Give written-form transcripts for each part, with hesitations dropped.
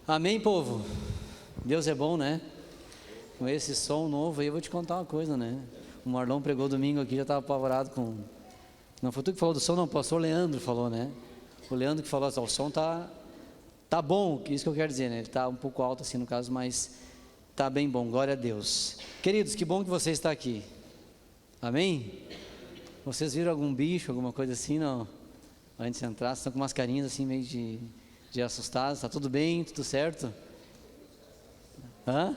Amém, povo? Deus é bom, né? Com esse som novo aí, eu vou te contar uma coisa, né? O Marlon pregou domingo aqui, já estava apavorado com... Não foi tu que falou do som, não, o pastor Leandro falou, né? O Leandro que falou assim, o som tá bom, isso que eu quero dizer, né? Ele tá um pouco alto assim no caso, mas tá bem bom, glória a Deus. Queridos, que bom que você está aqui. Amém? Vocês viram algum bicho, alguma coisa assim, não? Antes de entrar, estão com umas carinhas assim meio de assustados, tá tudo bem, tudo certo? Hã?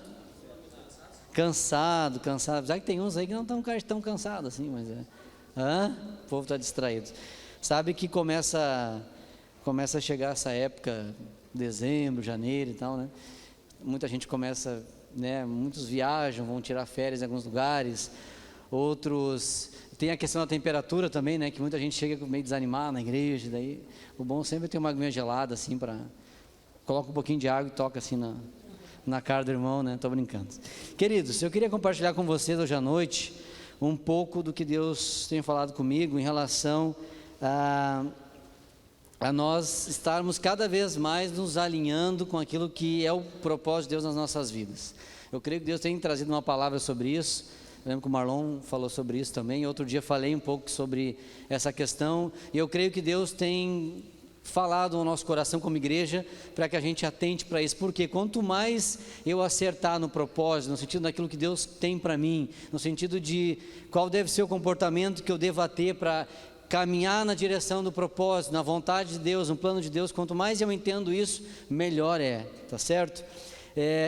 Cansado, já que tem uns aí que não estão tão cansados assim, mas o povo está distraído. Sabe que começa a chegar essa época, dezembro, janeiro e tal, né? Muita gente começa, né? Muitos viajam, vão tirar férias em alguns lugares, outros... Tem a questão da temperatura também, né? Que muita gente chega meio desanimada na igreja, daí o bom sempre é ter uma aguinha gelada assim, coloca um pouquinho de água e toca assim na cara do irmão, né? Tô brincando. Queridos, eu queria compartilhar com vocês hoje à noite um pouco do que Deus tem falado comigo em relação a nós estarmos cada vez mais nos alinhando com aquilo que é o propósito de Deus nas nossas vidas. Eu creio que Deus tem trazido uma palavra sobre isso. Eu lembro que o Marlon falou sobre isso também. Outro dia falei um pouco sobre essa questão. E eu creio que Deus tem falado ao nosso coração como igreja para que a gente atente para isso. Porque quanto mais eu acertar no propósito, no sentido daquilo que Deus tem para mim, no sentido de qual deve ser o comportamento que eu deva ter para caminhar na direção do propósito, na vontade de Deus, no plano de Deus, quanto mais eu entendo isso, melhor é, tá certo?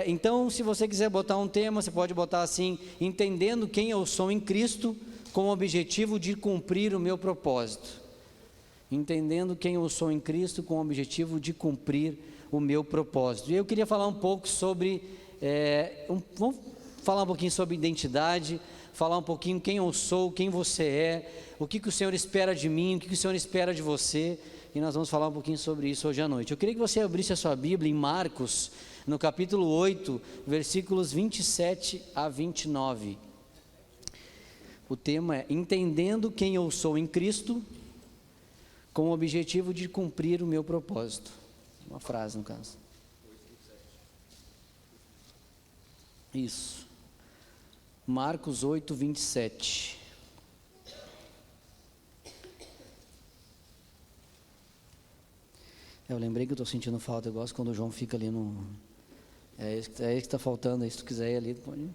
Então, se você quiser botar um tema, você pode botar assim: entendendo quem eu sou em Cristo, com o objetivo de cumprir o meu propósito. Entendendo quem eu sou em Cristo, com o objetivo de cumprir o meu propósito. E eu queria falar um pouco sobre, vamos falar um pouquinho sobre identidade, falar um pouquinho quem eu sou, quem você é, o que o Senhor espera de mim, o que o Senhor espera de você, e nós vamos falar um pouquinho sobre isso hoje à noite. Eu queria que você abrisse a sua Bíblia em Marcos, no capítulo 8, versículos 27 a 29. O tema é: entendendo quem eu sou em Cristo, com o objetivo de cumprir o meu propósito. Uma frase, no caso. Isso. Marcos 8, 27. Eu lembrei que eu estou sentindo falta. Eu gosto quando o João fica ali no... É isso que está faltando aí. Se tu quiser ir ali, pode ir.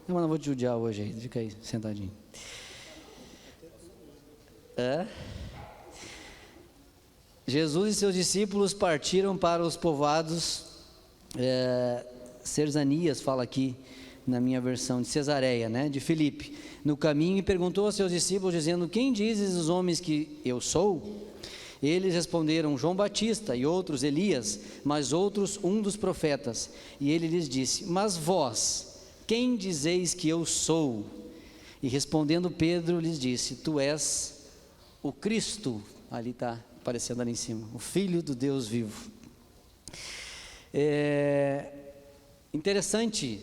Não, mas não vou te judiar hoje aí. Fica aí, sentadinho. Jesus e seus discípulos partiram para os povoados Cerzanias, fala aqui na minha versão, de Cesareia, né, de Filipe. No caminho, perguntou aos seus discípulos, dizendo: quem dizes os homens que eu sou? Eles responderam: João Batista, e outros Elias, mas outros um dos profetas. E ele lhes disse: mas vós, quem dizeis que eu sou? E respondendo Pedro lhes disse: tu és o Cristo. Ali está aparecendo ali em cima, o Filho do Deus vivo. Interessante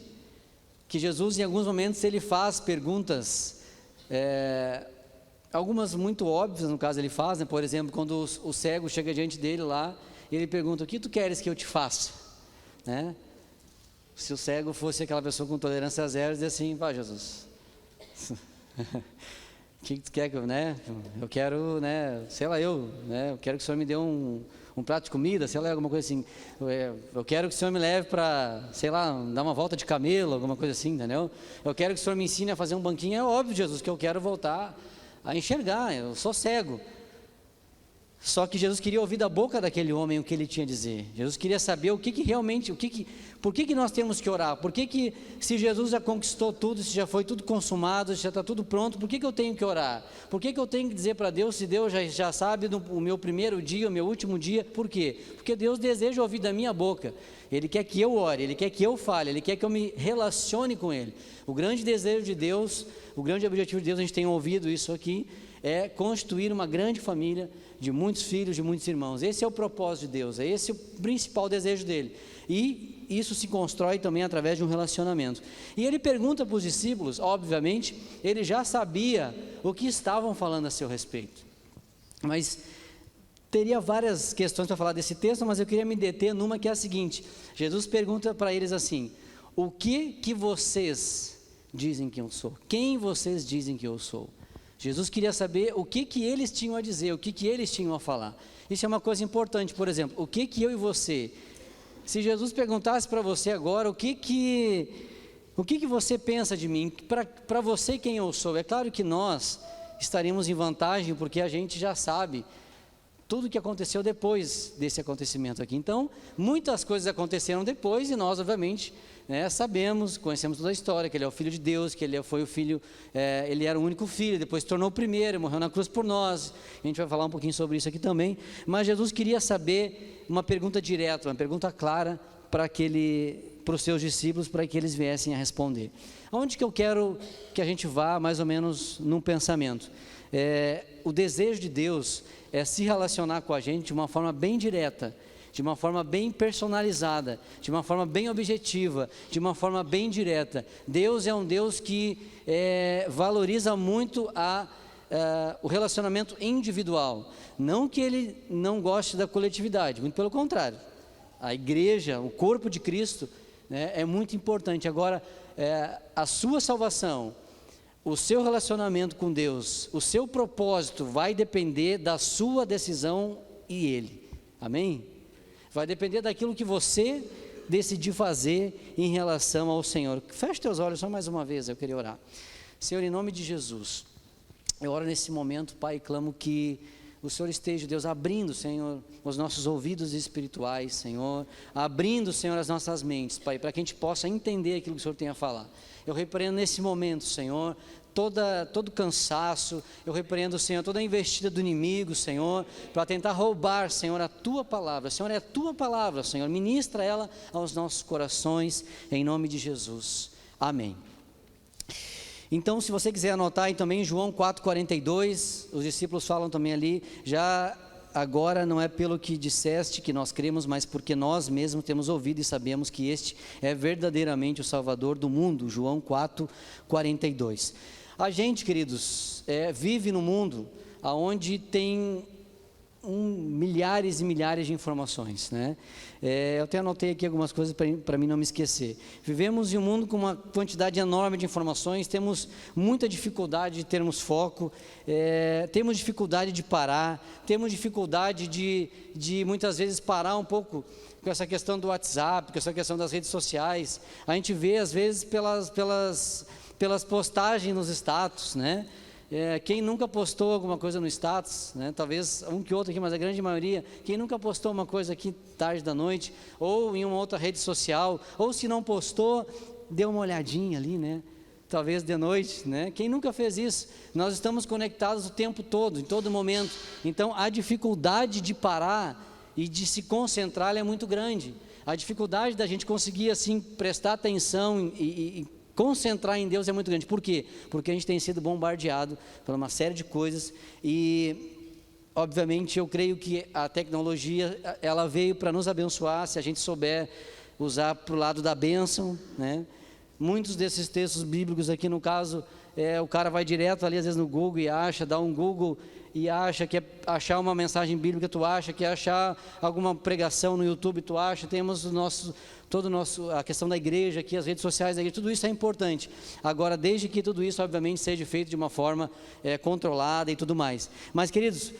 que Jesus, em alguns momentos, ele faz perguntas, algumas muito óbvias, no caso ele faz, né? Por exemplo, quando o cego chega diante dele lá, ele pergunta: o que tu queres que eu te faça? Né? Se o cego fosse aquela pessoa com tolerância zero, dizia assim: vá, Jesus, o que tu quer que eu, né? Eu quero, né? Sei lá, eu quero que o Senhor me dê um prato de comida, sei lá, alguma coisa assim. Eu quero que o Senhor me leve para, sei lá, dar uma volta de camelo, alguma coisa assim, entendeu? Eu quero que o Senhor me ensine a fazer um banquinho. É óbvio, Jesus, que eu quero voltar a enxergar, eu sou cego. Só que Jesus queria ouvir da boca daquele homem o que ele tinha a dizer. Jesus queria saber por que nós temos que orar? Por que se Jesus já conquistou tudo, se já foi tudo consumado, se já está tudo pronto, por que eu tenho que orar? Por que eu tenho que dizer para Deus, se Deus já sabe o meu primeiro dia, o meu último dia? Por quê? Porque Deus deseja ouvir da minha boca. Ele quer que eu ore, Ele quer que eu fale, Ele quer que eu me relacione com Ele. O grande desejo de Deus, o grande objetivo de Deus, a gente tem ouvido isso aqui, é constituir uma grande família de muitos filhos, de muitos irmãos. Esse é o propósito de Deus, esse é o principal desejo dele. E isso se constrói também através de um relacionamento. E ele pergunta para os discípulos, obviamente, ele já sabia o que estavam falando a seu respeito. Mas teria várias questões para falar desse texto, mas eu queria me deter numa que é a seguinte: Jesus pergunta para eles assim: o que vocês dizem que eu sou? Quem vocês dizem que eu sou? Jesus queria saber o que eles tinham a dizer, o que eles tinham a falar. Isso é uma coisa importante. Por exemplo, o que eu e você, se Jesus perguntasse para você agora, o que você pensa de mim? Para você, quem eu sou? É claro que nós estaríamos em vantagem, porque a gente já sabe tudo o que aconteceu depois desse acontecimento aqui. Então, muitas coisas aconteceram depois e nós, obviamente, sabemos, conhecemos toda a história, que ele é o Filho de Deus, que ele foi o filho, ele era o único filho, depois se tornou o primeiro, morreu na cruz por nós. A gente vai falar um pouquinho sobre isso aqui também. Mas Jesus queria saber uma pergunta direta, uma pergunta clara para os seus discípulos, para que eles viessem a responder. Aonde que eu quero que a gente vá, mais ou menos, num pensamento? O desejo de Deus é se relacionar com a gente de uma forma bem direta, de uma forma bem personalizada, de uma forma bem objetiva, de uma forma bem direta. Deus é um Deus que valoriza muito o relacionamento individual. Não que Ele não goste da coletividade, muito pelo contrário. A igreja, o corpo de Cristo, é muito importante. Agora, a sua salvação, o seu relacionamento com Deus, o seu propósito vai depender da sua decisão e Ele. Amém? Vai depender daquilo que você decidir fazer em relação ao Senhor. Feche teus olhos só mais uma vez, eu queria orar. Senhor, em nome de Jesus, eu oro nesse momento, Pai, e clamo que o Senhor esteja, Deus, abrindo, Senhor, os nossos ouvidos espirituais, Senhor, abrindo, Senhor, as nossas mentes, Pai, para que a gente possa entender aquilo que o Senhor tem a falar. Eu repreendo nesse momento, Senhor, todo cansaço, eu repreendo, Senhor, toda a investida do inimigo, Senhor, para tentar roubar, Senhor, a Tua palavra. Senhor, é a Tua palavra, Senhor, ministra ela aos nossos corações, em nome de Jesus. Amém. Então, se você quiser anotar aí também, João 4,42, os discípulos falam também ali, já agora não é pelo que disseste que nós cremos, mas porque nós mesmos temos ouvido e sabemos que este é verdadeiramente o Salvador do mundo. João 4,42. A gente, queridos, vive num mundo onde tem milhares e milhares de informações, né? Eu até anotei aqui algumas coisas para mim não me esquecer. Vivemos em um mundo com uma quantidade enorme de informações, temos muita dificuldade de termos foco, temos dificuldade de parar, temos dificuldade de muitas vezes parar um pouco com essa questão do WhatsApp, com essa questão das redes sociais. A gente vê às vezes pelas postagens nos status, né? Quem nunca postou alguma coisa no status, né? Talvez um que outro aqui, mas a grande maioria, quem nunca postou uma coisa aqui tarde da noite, ou em uma outra rede social, ou se não postou, deu uma olhadinha ali, né? Talvez de noite, né? Quem nunca fez isso? Nós estamos conectados o tempo todo, em todo momento. Então, a dificuldade de parar e de se concentrar é muito grande. A dificuldade da gente conseguir, assim, prestar atenção e concentrar em Deus é muito grande. Por quê? Porque a gente tem sido bombardeado por uma série de coisas e, obviamente, eu creio que a tecnologia, ela veio para nos abençoar, se a gente souber usar para o lado da bênção, né? Muitos desses textos bíblicos aqui, no caso, o cara vai direto ali, às vezes no Google e acha, dá um Google e acha que é achar uma mensagem bíblica, tu acha que é achar alguma pregação no YouTube, tu acha, temos a questão da igreja aqui, as redes sociais da igreja, tudo isso é importante. Agora, desde que tudo isso, obviamente, seja feito de uma forma controlada e tudo mais. Mas, queridos,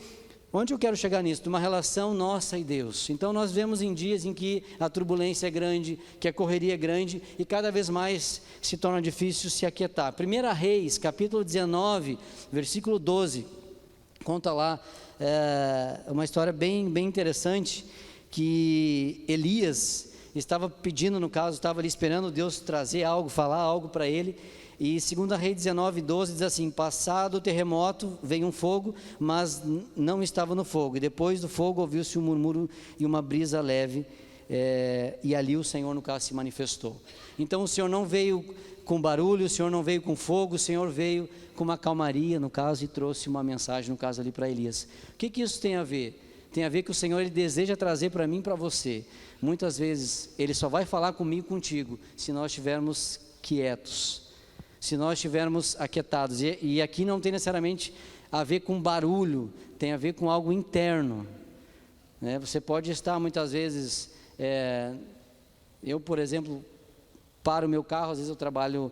onde eu quero chegar nisso? De uma relação nossa e Deus. Então, nós vemos em dias em que a turbulência é grande, que a correria é grande e cada vez mais se torna difícil se aquietar. 1 Reis, capítulo 19, versículo 12, conta lá uma história bem interessante, que Elias estava pedindo, no caso, estava ali esperando Deus trazer algo, falar algo para ele. E 2 Reis 19, 12 diz assim: passado o terremoto, veio um fogo, mas não estava no fogo. E depois do fogo ouviu-se um murmúrio e uma brisa leve, e ali o Senhor, no caso, se manifestou. Então o Senhor não veio com barulho, o Senhor não veio com fogo, o Senhor veio com uma calmaria, no caso, e trouxe uma mensagem, no caso ali para Elias. O que isso tem a ver? Tem a ver que o Senhor, Ele deseja trazer para mim e para você. Muitas vezes Ele só vai falar comigo e contigo se nós estivermos quietos, se nós estivermos aquietados. E aqui não tem necessariamente a ver com barulho, tem a ver com algo interno. né? Você pode estar muitas vezes, eu, por exemplo, paro o meu carro, às vezes eu trabalho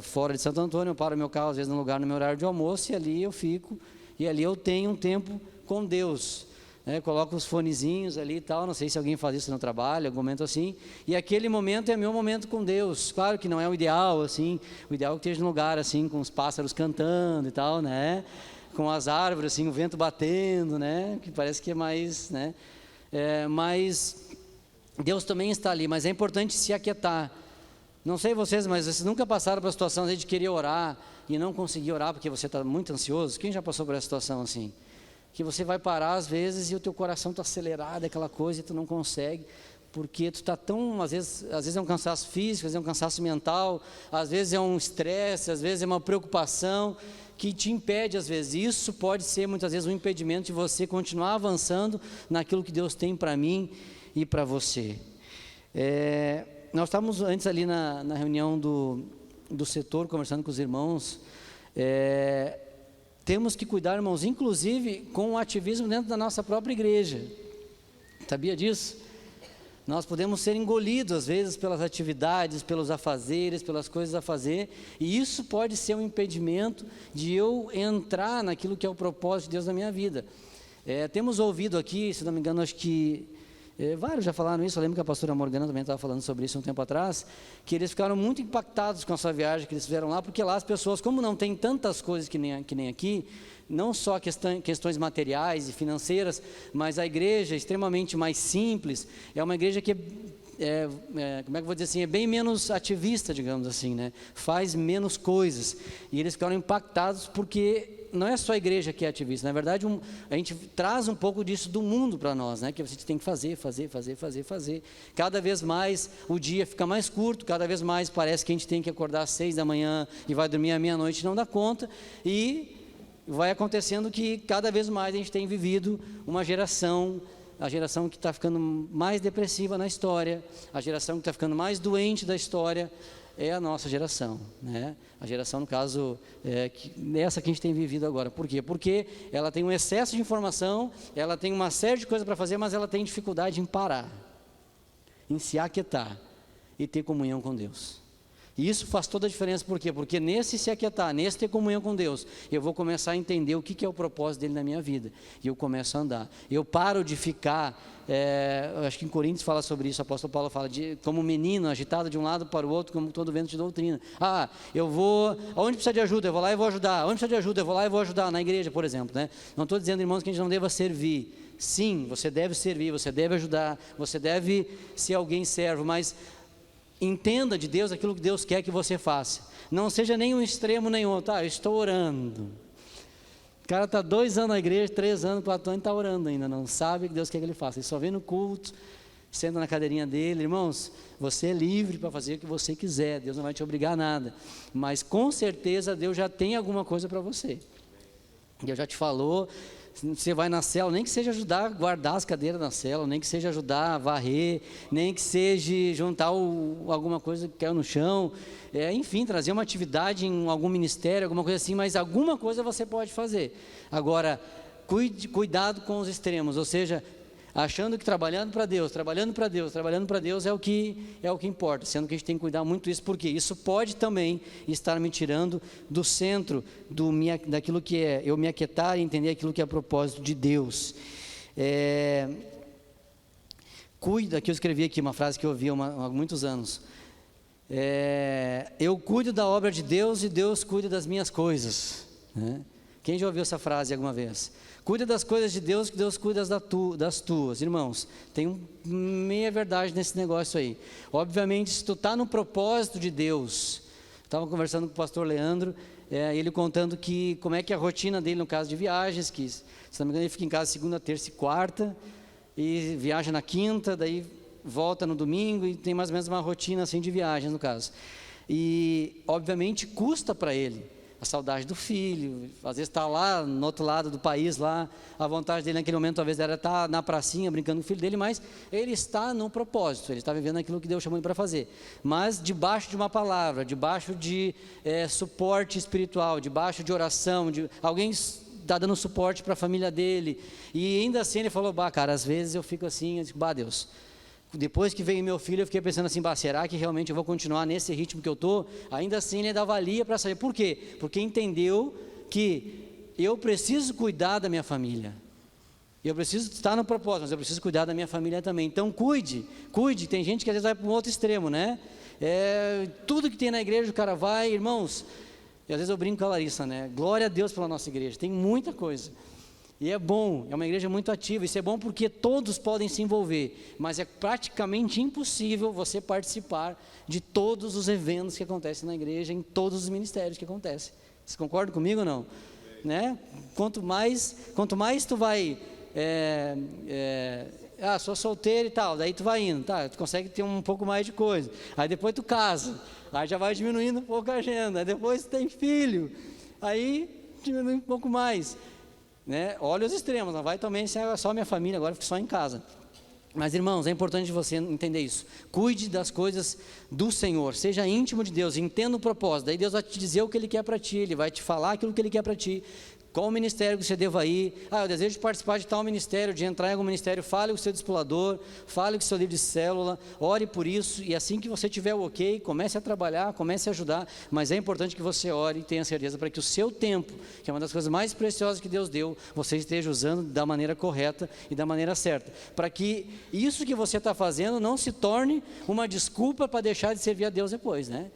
fora de Santo Antônio, eu paro o meu carro às vezes num lugar no meu horário de almoço, e ali eu fico, e ali eu tenho um tempo com Deus, né? Coloco os fonezinhos ali e tal, não sei se alguém faz isso no trabalho, algum momento assim, e aquele momento é meu momento com Deus. Claro que não é o ideal, assim, o ideal é que esteja num lugar assim, com os pássaros cantando e tal, né? Com as árvores, assim, o vento batendo, né? Que parece que é mais, né? Mas Deus também está ali, mas é importante se aquietar. Não sei vocês, mas vocês nunca passaram por a situação de querer orar e não conseguir orar porque você está muito ansioso? Quem já passou por essa situação assim? Que você vai parar às vezes e o teu coração está acelerado, aquela coisa, e tu não consegue, porque tu está tão, às vezes é um cansaço físico, às vezes é um cansaço mental, às vezes é um estresse, às vezes é uma preocupação que te impede às vezes. Isso pode ser muitas vezes um impedimento de você continuar avançando naquilo que Deus tem para mim e para você. Nós estávamos antes ali na reunião do setor, conversando com os irmãos. Temos que cuidar, irmãos, inclusive com o ativismo dentro da nossa própria igreja. Sabia disso? Nós podemos ser engolidos às vezes pelas atividades, pelos afazeres, pelas coisas a fazer, e isso pode ser um impedimento de eu entrar naquilo que é o propósito de Deus na minha vida. Temos ouvido aqui, se não me engano, acho que vários já falaram isso. Eu lembro que a pastora Morgana também estava falando sobre isso um tempo atrás, que eles ficaram muito impactados com essa viagem que eles fizeram lá, porque lá as pessoas, como não tem tantas coisas que nem aqui, não só questões materiais e financeiras, mas a igreja é extremamente mais simples, é uma igreja que como é que eu vou dizer assim, é bem menos ativista, digamos assim, né? Faz menos coisas, e eles ficaram impactados porque não é só a igreja que é ativista, na verdade a gente traz um pouco disso do mundo para nós, né? Que você tem que fazer, cada vez mais o dia fica mais curto, cada vez mais parece que a gente tem que acordar às 6 da manhã e vai dormir à meia-noite, não dá conta, e vai acontecendo que cada vez mais a gente tem vivido uma geração, a geração que está ficando mais depressiva na história, a geração que está ficando mais doente da história, é a nossa geração, né? A geração, no caso, essa que a gente tem vivido agora. Por quê? Porque ela tem um excesso de informação, ela tem uma série de coisas para fazer, mas ela tem dificuldade em parar, em se aquietar e ter comunhão com Deus. E isso faz toda a diferença. Por quê? Porque nesse se aquietar, nesse ter comunhão com Deus, eu vou começar a entender o que é o propósito dele na minha vida, e eu começo a andar. Eu paro de ficar, acho que em Coríntios fala sobre isso, o apóstolo Paulo fala como um menino agitado de um lado para o outro, como todo vento de doutrina. Eu vou, onde precisa de ajuda, eu vou lá e vou ajudar, onde precisa de ajuda, eu vou lá e vou ajudar, na igreja, por exemplo, né? Não estou dizendo, irmãos, que a gente não deva servir. Sim, você deve servir, você deve ajudar, você deve ser alguém servo, mas entenda de Deus aquilo que Deus quer que você faça. Não seja nem um extremo nem outro. Eu estou orando. O cara está 2 anos na igreja, 3 anos, 4 anos, está orando ainda. Não sabe o que Deus quer que ele faça. Ele só vem no culto, senta na cadeirinha dele. Irmãos, você é livre para fazer o que você quiser. Deus não vai te obrigar a nada. Mas com certeza Deus já tem alguma coisa para você. Deus já te falou. Você vai na célula, nem que seja ajudar a guardar as cadeiras na célula, nem que seja ajudar a varrer, nem que seja juntar alguma coisa que caiu no chão, enfim, trazer uma atividade em algum ministério, alguma coisa assim, mas alguma coisa você pode fazer. Agora, cuidado com os extremos, ou seja, achando que trabalhando para Deus é o que importa, sendo que a gente tem que cuidar muito disso, porque isso pode também estar me tirando do centro daquilo que é eu me aquietar e entender aquilo que é propósito de Deus. Cuida, que eu escrevi aqui uma frase que eu ouvi há muitos anos, eu cuido da obra de Deus e Deus cuida das minhas coisas, né? Quem já ouviu essa frase alguma vez? Cuida das coisas de Deus, que Deus cuida das tuas. Irmãos, tem meia verdade nesse negócio aí. Obviamente, se tu está no propósito de Deus, estava conversando com o pastor Leandro, ele contando como é que é a rotina dele no caso de viagens, que, se não me engano, ele fica em casa segunda, terça e quarta, e viaja na quinta, daí volta no domingo, e tem mais ou menos uma rotina assim de viagens no caso. E, obviamente, custa para ele. A saudade do filho, às vezes está lá no outro lado do país, lá, a vontade dele naquele momento talvez era estar na pracinha brincando com o filho dele, mas ele está no propósito, ele está vivendo aquilo que Deus chamou ele para fazer, mas debaixo de uma palavra, debaixo de suporte espiritual, debaixo de oração, de alguém está dando suporte para a família dele, e ainda assim ele falou, cara, às vezes eu fico assim, eu digo, Deus, depois que veio meu filho, eu fiquei pensando assim, será que realmente eu vou continuar nesse ritmo que eu estou? Ainda assim ele dá valia para saber, por quê? Porque entendeu que eu preciso cuidar da minha família, eu preciso estar no propósito, mas eu preciso cuidar da minha família também. Então cuide, tem gente que às vezes vai para um outro extremo, né? Tudo que tem na igreja o cara vai, irmãos, e às vezes eu brinco com a Larissa, né? Glória a Deus pela nossa igreja, tem muita coisa, e é bom, é uma igreja muito ativa, isso é bom porque todos podem se envolver, mas é praticamente impossível você participar de todos os eventos que acontecem na igreja, em todos os ministérios que acontecem. Vocês concordam comigo ou não? Né? Quanto mais tu vai, sou solteiro e tal, daí tu vai indo, tá, tu consegue ter um pouco mais de coisa, aí depois tu casa, aí já vai diminuindo um pouco a agenda, aí depois tu tem filho, aí diminui um pouco mais, né? Olha os extremos, não vai também ser só minha família, agora fico só em casa. Mas irmãos, é importante você entender isso, cuide das coisas do Senhor, seja íntimo de Deus, entenda o propósito, daí Deus vai te dizer o que Ele quer para ti, Ele vai te falar aquilo que Ele quer para ti, qual o ministério que você deva ir, eu desejo participar de tal ministério, de entrar em algum ministério, fale com o seu discipulador, fale com o seu líder de célula, ore por isso, e assim que você tiver o ok, comece a trabalhar, comece a ajudar, mas é importante que você ore e tenha certeza para que o seu tempo, que é uma das coisas mais preciosas que Deus deu, você esteja usando da maneira correta e da maneira certa, para que isso que você está fazendo não se torne uma desculpa para deixar de servir a Deus depois, né?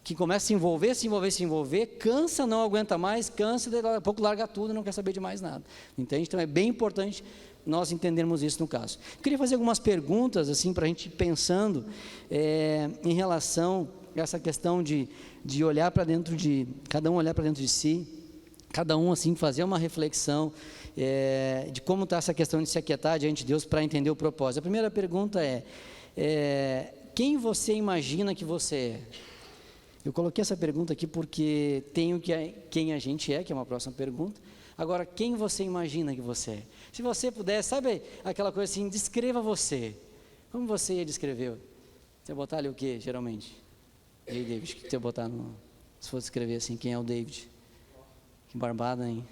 Que começa a se envolver, cansa, não aguenta mais, cansa, daqui a pouco larga tudo e não quer saber de mais nada, entende? Então é bem importante nós entendermos isso no caso. Eu queria fazer algumas perguntas assim para a gente ir pensando em relação a essa questão de olhar para dentro de, cada um olhar para dentro de si, cada um assim fazer uma reflexão de como está essa questão de se aquietar diante de Deus para entender o propósito. A primeira pergunta quem você imagina que você é? Eu coloquei essa pergunta aqui porque tem quem a gente é, que é uma próxima pergunta. Agora, quem você imagina que você é? Se você puder, sabe aquela coisa assim, descreva você. Como você ia descrever? Você ia botar ali o quê, geralmente? E aí, David, o que você ia botar se fosse escrever assim, quem é o David? Que barbada, hein?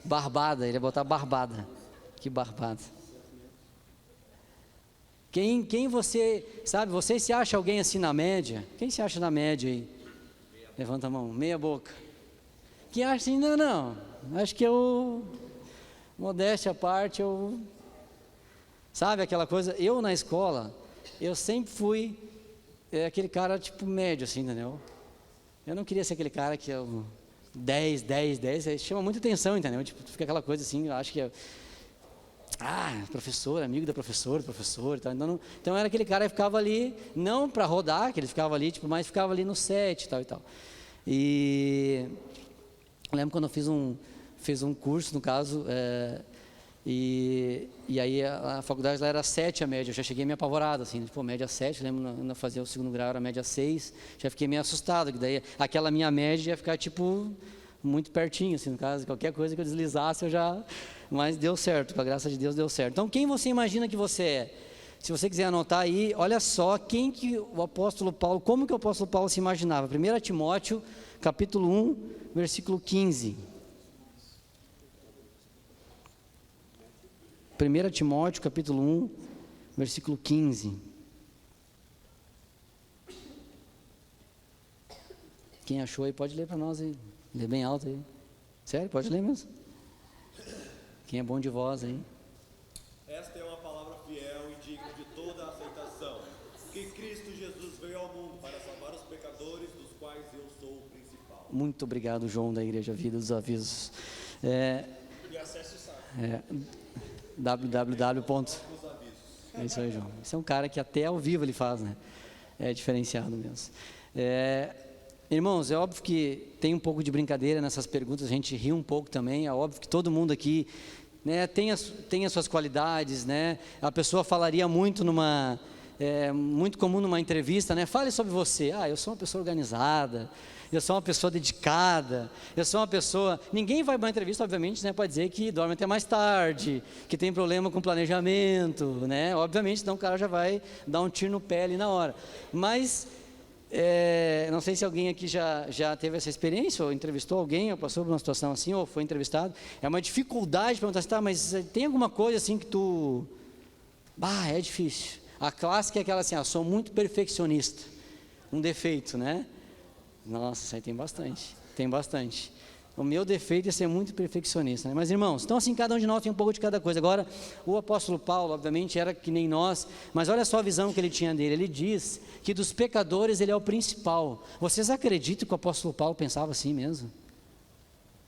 Barbada, ele ia botar barbada. Que barbada. Quem você, sabe, você se acha alguém assim na média? Quem se acha na média aí? Levanta a mão, meia boca. Quem acha assim, não, acho que modéstia à parte, sabe aquela coisa, eu na escola, eu sempre fui aquele cara tipo médio assim, entendeu? Eu não queria ser aquele cara que 10, chama muita atenção, entendeu? Tipo, fica aquela coisa assim, eu acho que professor, amigo da professora, professor, tal. Então era aquele cara que ficava ali, não para rodar, que ele ficava ali, mas ficava ali no set, tal e tal. E eu lembro quando eu fiz um curso, no caso, e aí a faculdade lá era 7 a média, eu já cheguei meio apavorado, assim, tipo, média 7, lembro, quando eu fazia o segundo grau era média 6, já fiquei meio assustado, que daí aquela minha média ia ficar, tipo, muito pertinho, assim, no caso, qualquer coisa que eu deslizasse, mas deu certo, com a graça de Deus deu certo. Então, quem você imagina que você é? Se você quiser anotar aí, olha só, como que o apóstolo Paulo se imaginava? 1 Timóteo, capítulo 1, versículo 15. 1 Timóteo, capítulo 1, versículo 15. Quem achou aí, pode ler para nós aí. Lê bem alto aí. Sério, pode ler mesmo. Quem é bom de voz aí? Esta é uma palavra fiel e digna de toda a aceitação, que Cristo Jesus veio ao mundo para salvar os pecadores, dos quais eu sou o principal. Muito obrigado, João, da Igreja Vida dos Avisos. E acesse o site. www. É isso aí, João. Esse é um cara que até ao vivo ele faz, né? É diferenciado mesmo. Irmãos, é óbvio que tem um pouco de brincadeira nessas perguntas, a gente ri um pouco também, é óbvio que todo mundo aqui, né, tem as suas qualidades, né? A pessoa falaria muito muito comum numa entrevista, né? Fale sobre você. Eu sou uma pessoa organizada, eu sou uma pessoa dedicada, eu sou uma pessoa... Ninguém vai para uma entrevista, obviamente, né, para dizer que dorme até mais tarde, que tem problema com planejamento, né? Obviamente, senão o cara já vai dar um tiro no pé ali na hora. Mas Não sei se alguém aqui já teve essa experiência, ou entrevistou alguém, ou passou por uma situação assim, ou foi entrevistado. É uma dificuldade perguntar assim, tá, mas tem alguma coisa assim que tu... é difícil. A clássica é aquela assim, sou muito perfeccionista. Um defeito, né? Nossa, isso aí tem bastante. O meu defeito é ser muito perfeccionista, né? Mas irmãos, então assim, cada um de nós tem um pouco de cada coisa. Agora, o apóstolo Paulo, obviamente, era que nem nós, mas olha só a visão que ele tinha dele. Ele diz que dos pecadores ele é o principal. Vocês acreditam que o apóstolo Paulo pensava assim mesmo?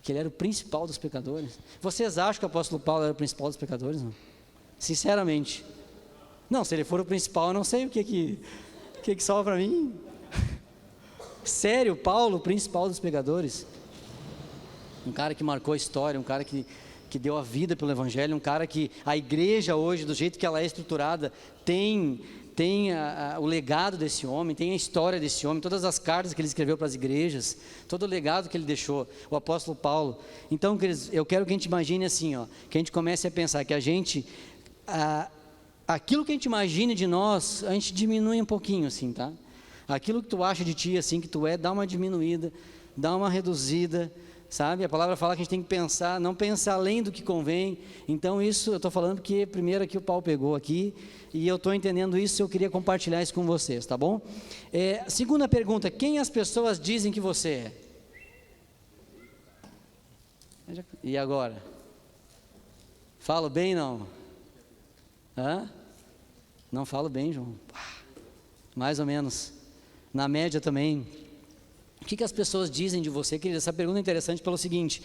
Que ele era o principal dos pecadores? Vocês acham que o apóstolo Paulo era o principal dos pecadores? Não? Sinceramente. Não, se ele for o principal, eu não sei o que sobra para mim. Sério, Paulo, o principal dos pecadores? Um cara que marcou a história, um cara que deu a vida pelo Evangelho, um cara que a igreja hoje, do jeito que ela é estruturada, tem o legado desse homem, tem a história desse homem, todas as cartas que ele escreveu para as igrejas, todo o legado que ele deixou, o apóstolo Paulo. Então, queridos, eu quero que a gente imagine assim, que a gente comece a pensar que a gente, aquilo que a gente imagine de nós, a gente diminui um pouquinho assim, tá? Aquilo que tu acha de ti, assim, que tu é, dá uma diminuída, dá uma reduzida, sabe? A palavra fala que a gente tem que pensar, não pensar além do que convém. Então isso eu estou falando porque primeiro aqui o Paulo pegou aqui, e eu estou entendendo isso, eu queria compartilhar isso com vocês, tá bom? Segunda pergunta, quem as pessoas dizem que você é? E agora? Falo bem, não? Não falo bem, João? Mais ou menos. Na média também. O que as pessoas dizem de você, querido? Essa pergunta é interessante pelo seguinte,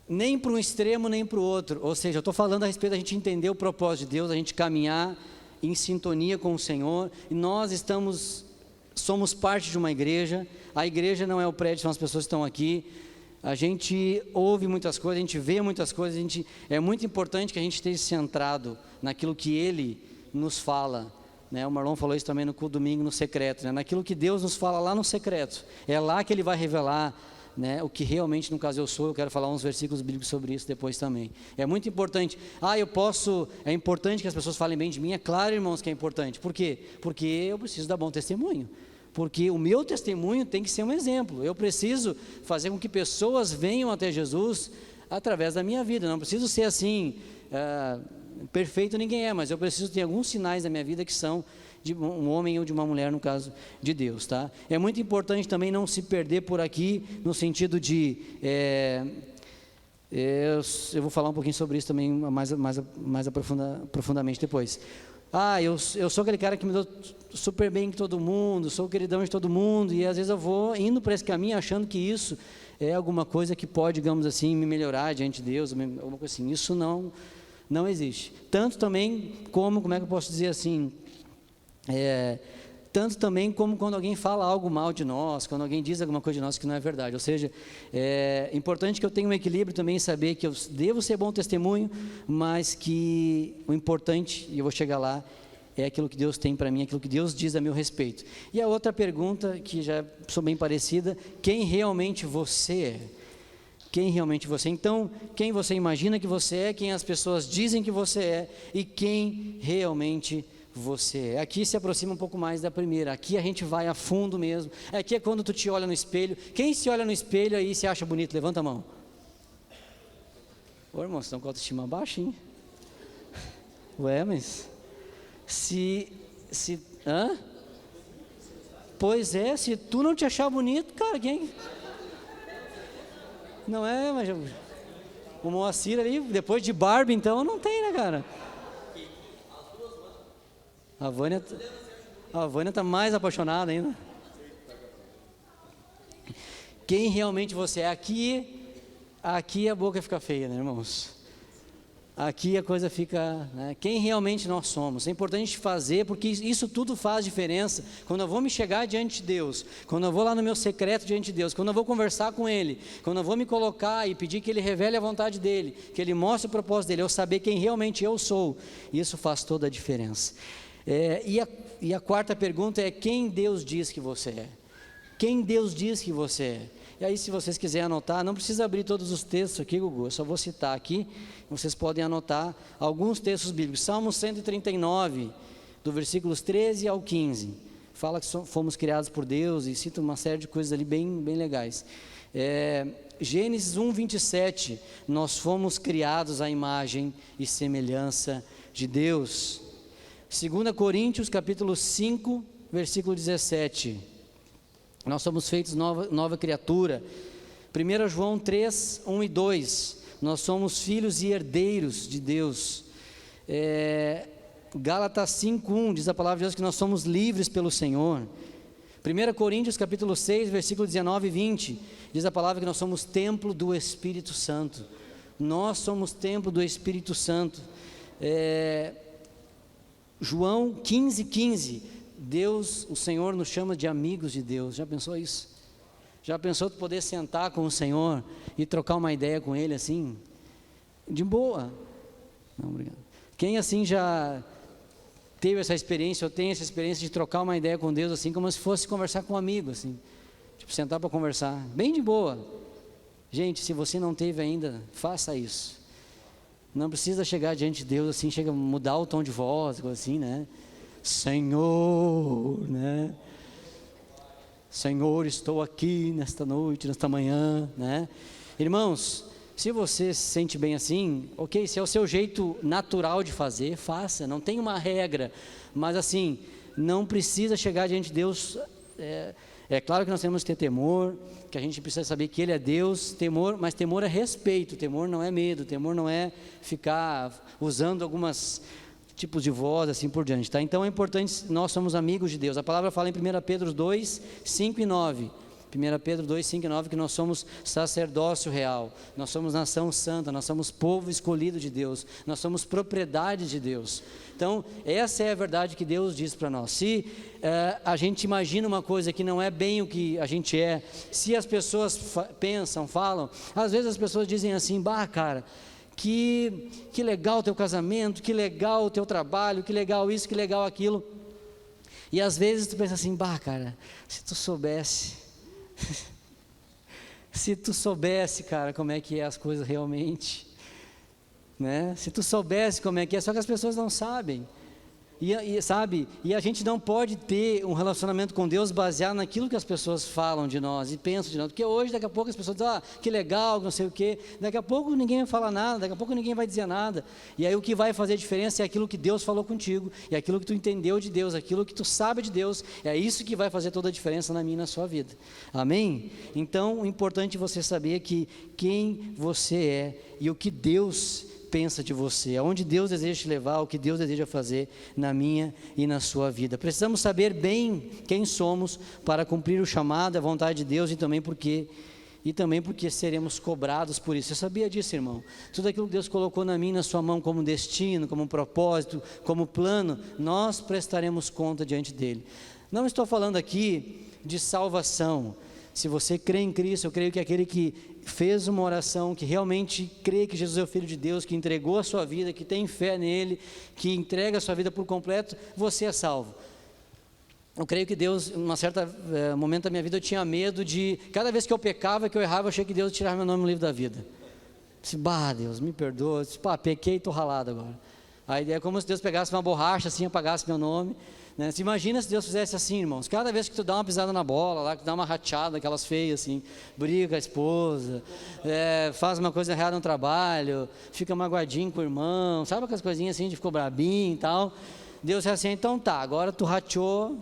nem para um extremo, nem para o outro. Ou seja, eu estou falando a respeito da gente entender o propósito de Deus, a gente caminhar em sintonia com o Senhor, e nós somos parte de uma igreja. A igreja não é o prédio, são as pessoas que estão aqui. A gente ouve muitas coisas, a gente vê muitas coisas, é muito importante que a gente esteja centrado naquilo que Ele nos fala, né? O Marlon falou isso também no culto domingo, no secreto, né? Naquilo que Deus nos fala lá no secreto, é lá que Ele vai revelar, né, o que realmente, no caso eu quero falar uns versículos bíblicos sobre isso depois também. É muito importante, é importante que as pessoas falem bem de mim, é claro, irmãos, que é importante. Por quê? Porque eu preciso dar bom testemunho. Porque o meu testemunho tem que ser um exemplo. Eu preciso fazer com que pessoas venham até Jesus através da minha vida. Não preciso ser assim, perfeito ninguém é, mas eu preciso ter alguns sinais da minha vida que são de um homem ou de uma mulher, no caso de Deus, tá? É muito importante também não se perder por aqui, no sentido de... eu vou falar um pouquinho sobre isso também mais profundamente depois. Eu sou aquele cara que me dou super bem com todo mundo, sou o queridão de todo mundo, e às vezes eu vou indo para esse caminho achando que isso é alguma coisa que pode, digamos assim, me melhorar diante de Deus, alguma coisa assim. Isso não existe. Tanto também como é que eu posso dizer assim, tanto também como quando alguém fala algo mal de nós, quando alguém diz alguma coisa de nós que não é verdade. Ou seja, é importante que eu tenha um equilíbrio também em saber que eu devo ser bom testemunho, mas que o importante, e eu vou chegar lá, é aquilo que Deus tem para mim, aquilo que Deus diz a meu respeito. E a outra pergunta, que já sou bem parecida, quem realmente você é? Quem realmente você é? Então, quem você imagina que você é, quem as pessoas dizem que você é, e quem realmente você é. Aqui se aproxima um pouco mais da primeira, aqui a gente vai a fundo mesmo. Aqui é quando tu te olha no espelho. Quem se olha no espelho aí se acha bonito? Levanta a mão. Ô irmão, vocês estão com a autoestima baixa, hein? Ué, mas Pois é, se tu não te achar bonito, cara, quem? Não é, mas o Moacir ali, depois de Barbie, então, não tem, né, cara? A Vânia está mais apaixonada ainda. Quem realmente você é? Aqui a boca fica feia, né, irmãos? Aqui a coisa fica, né? Quem realmente nós somos. É importante fazer, porque isso tudo faz diferença. Quando eu vou me chegar diante de Deus, quando eu vou lá no meu secreto diante de Deus, quando eu vou conversar com Ele, quando eu vou me colocar e pedir que Ele revele a vontade dEle, que Ele mostre o propósito dEle, eu saber quem realmente eu sou, isso faz toda a diferença. E a quarta pergunta é: quem Deus diz que você é? Quem Deus diz que você é? E aí, se vocês quiserem anotar, não precisa abrir todos os textos aqui, Gugu, eu só vou citar aqui, vocês podem anotar alguns textos bíblicos. Salmo 139, do versículos 13 ao 15. fala que fomos criados por Deus e cita uma série de coisas ali bem legais. Gênesis 1:27, nós fomos criados à imagem e semelhança de Deus. 2 Coríntios capítulo 5, versículo 17, nós somos feitos nova criatura. 1 João 3, 1 e 2, nós somos filhos e herdeiros de Deus. Gálatas 5:1, diz a palavra de Deus que nós somos livres pelo Senhor. 1 Coríntios capítulo 6, versículo 19 e 20, diz a palavra que nós somos templo do Espírito Santo. Nós somos templo do Espírito Santo. João 15:15, Deus, o Senhor nos chama de amigos de Deus. Já pensou isso? Já pensou tu poder sentar com o Senhor e trocar uma ideia com Ele assim? De boa. Não, obrigado. Quem assim já teve essa experiência, ou tem essa experiência de trocar uma ideia com Deus assim, como se fosse conversar com um amigo assim? Tipo, sentar para conversar, bem de boa. Gente, se você não teve ainda, faça isso. Não precisa chegar diante de Deus assim, chega a mudar o tom de voz, assim, né? Senhor, né? Senhor, estou aqui nesta noite, nesta manhã, né? Irmãos, se você se sente bem assim, ok, se é o seu jeito natural de fazer, faça, não tem uma regra, mas assim, não precisa chegar diante de Deus. É claro que nós temos que ter temor, que a gente precisa saber que Ele é Deus, temor, mas temor é respeito, temor não é medo, temor não é ficar usando algumas tipos de voz, assim por diante, tá? Então é importante, nós somos amigos de Deus. A palavra fala em 1 Pedro 2, 5 e 9. 1 Pedro 2, 5 e 9, que nós somos sacerdócio real, nós somos nação santa, nós somos povo escolhido de Deus, nós somos propriedade de Deus. Então, essa é a verdade que Deus diz para nós. Se a gente imagina uma coisa que não é bem o que a gente é, se as pessoas pensam, falam, às vezes as pessoas dizem assim, bah, cara, que legal o teu casamento, que legal o teu trabalho, que legal isso, que legal aquilo. E às vezes tu pensa assim, bah, cara, se tu soubesse, se tu soubesse, cara, como é que é as coisas realmente, né? Se tu soubesse como é que é, só que as pessoas não sabem. Sabe, e a gente não pode ter um relacionamento com Deus baseado naquilo que as pessoas falam de nós e pensam de nós, porque hoje, daqui a pouco as pessoas dizem, que legal, não sei o quê, daqui a pouco ninguém vai falar nada, daqui a pouco ninguém vai dizer nada, e aí o que vai fazer diferença é aquilo que Deus falou contigo, e aquilo que tu entendeu de Deus, aquilo que tu sabe de Deus, é isso que vai fazer toda a diferença na minha e na sua vida, amém? Então, o importante é você saber que quem você é e o que Deus pensa de você, aonde Deus deseja te levar, o que Deus deseja fazer na minha e na sua vida. Precisamos saber bem quem somos para cumprir o chamado, a vontade de Deus e também porque seremos cobrados por isso. Você sabia disso, irmão? Tudo aquilo que Deus colocou na minha e na sua mão como destino, como propósito, como plano, nós prestaremos conta diante dele. Não estou falando aqui de salvação. Se você crê em Cristo, eu creio que aquele que fez uma oração, que realmente crê que Jesus é o Filho de Deus, que entregou a sua vida, que tem fé nele, que entrega a sua vida por completo, você é salvo. Eu creio que Deus, em um certo momento da minha vida, eu tinha medo de, cada vez que eu pecava, que eu errava, eu achei que Deus tirava meu nome no livro da vida. Disse, bah, Deus, me perdoa. Disse, pá, pequei e estou ralado agora. Aí é como se Deus pegasse uma borracha assim, apagasse meu nome. Né? Você imagina se Deus fizesse assim, irmãos, cada vez que tu dá uma pisada na bola, lá, que tu dá uma rateada, aquelas feias assim, briga com a esposa, faz uma coisa errada no trabalho, fica magoadinho com o irmão, sabe aquelas coisinhas assim, de ficou brabinho e tal, Deus é assim, então tá, agora tu rateou,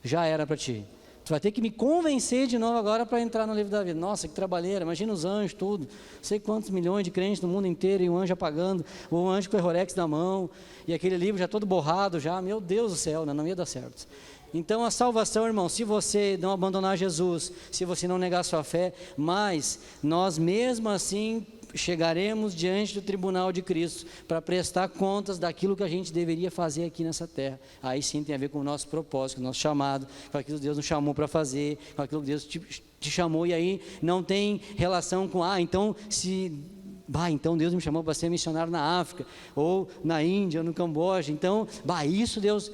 já era para ti, tu vai ter que me convencer de novo agora para entrar no livro da vida. Nossa, que trabalheira, imagina os anjos, tudo, não sei quantos milhões de crentes no mundo inteiro, e um anjo apagando, um anjo com o Rolex na mão, e aquele livro já todo borrado já, meu Deus do céu, né? Não ia dar certo. Então a salvação, irmão, se você não abandonar Jesus, se você não negar sua fé, mas nós mesmo assim chegaremos diante do tribunal de Cristo para prestar contas daquilo que a gente deveria fazer aqui nessa terra. Aí sim tem a ver com o nosso propósito, com o nosso chamado, com aquilo que Deus nos chamou para fazer, com aquilo que Deus te chamou, e aí não tem relação com, então Deus me chamou para ser missionário na África, ou na Índia, ou no Camboja, então, isso Deus...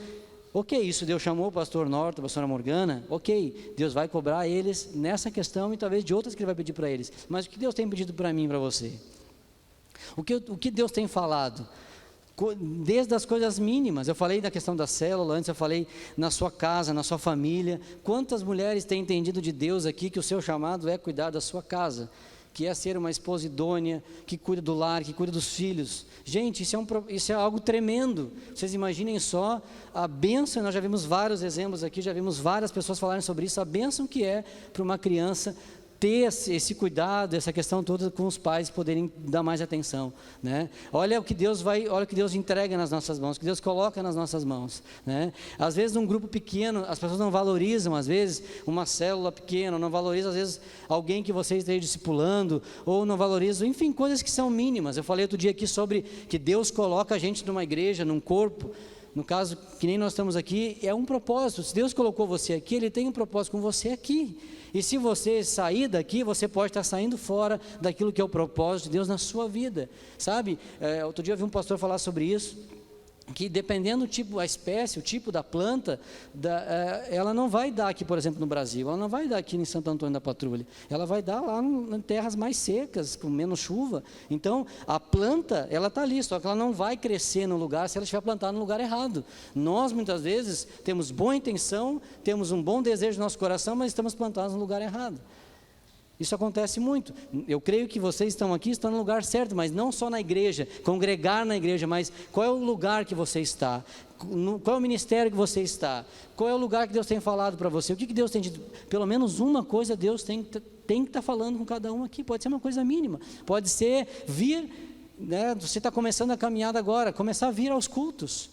Ok, isso Deus chamou o pastor Norton, a pastora Morgana, ok, Deus vai cobrar eles nessa questão e talvez de outras que Ele vai pedir para eles, mas o que Deus tem pedido para mim e para você? O que Deus tem falado? Desde as coisas mínimas. Eu falei da questão da célula, antes eu falei na sua casa, na sua família. Quantas mulheres têm entendido de Deus aqui que o seu chamado é cuidar da sua casa, que é ser uma esposa idônea, que cuida do lar, que cuida dos filhos? Gente, isso é algo tremendo. Vocês imaginem só a bênção. Nós já vimos vários exemplos aqui, já vimos várias pessoas falarem sobre isso, a bênção que é para uma criança ter esse cuidado, essa questão toda com os pais poderem dar mais atenção, né? Olha o que Deus entrega nas nossas mãos, o que Deus coloca nas nossas mãos, né? Às vezes num grupo pequeno, as pessoas não valorizam, às vezes, uma célula pequena, não valorizam, às vezes, alguém que você esteja discipulando, ou não valorizam, enfim, coisas que são mínimas. Eu falei outro dia aqui sobre que Deus coloca a gente numa igreja, num corpo. No caso, que nem nós estamos aqui, é um propósito. Se Deus colocou você aqui, Ele tem um propósito com você aqui. E se você sair daqui, você pode estar saindo fora daquilo que é o propósito de Deus na sua vida, sabe? Outro dia eu vi um pastor falar sobre isso, que dependendo do tipo, a espécie, o tipo da planta, ela não vai dar aqui, por exemplo, no Brasil, ela não vai dar aqui em Santo Antônio da Patrulha, ela vai dar lá em terras mais secas, com menos chuva. Então, a planta, ela está ali, só que ela não vai crescer no lugar se ela estiver plantada no lugar errado. Nós, muitas vezes, temos boa intenção, temos um bom desejo no nosso coração, mas estamos plantados no lugar errado. Isso acontece muito. Eu creio que vocês estão aqui, estão no lugar certo, mas não só na igreja, congregar na igreja, mas qual é o lugar que você está? Qual é o ministério que você está? Qual é o lugar que Deus tem falado para você? O que Deus tem dito? Pelo menos uma coisa Deus tem que estar falando com cada um aqui. Pode ser uma coisa mínima, pode ser vir, né, você está começando a caminhada agora, começar a vir aos cultos.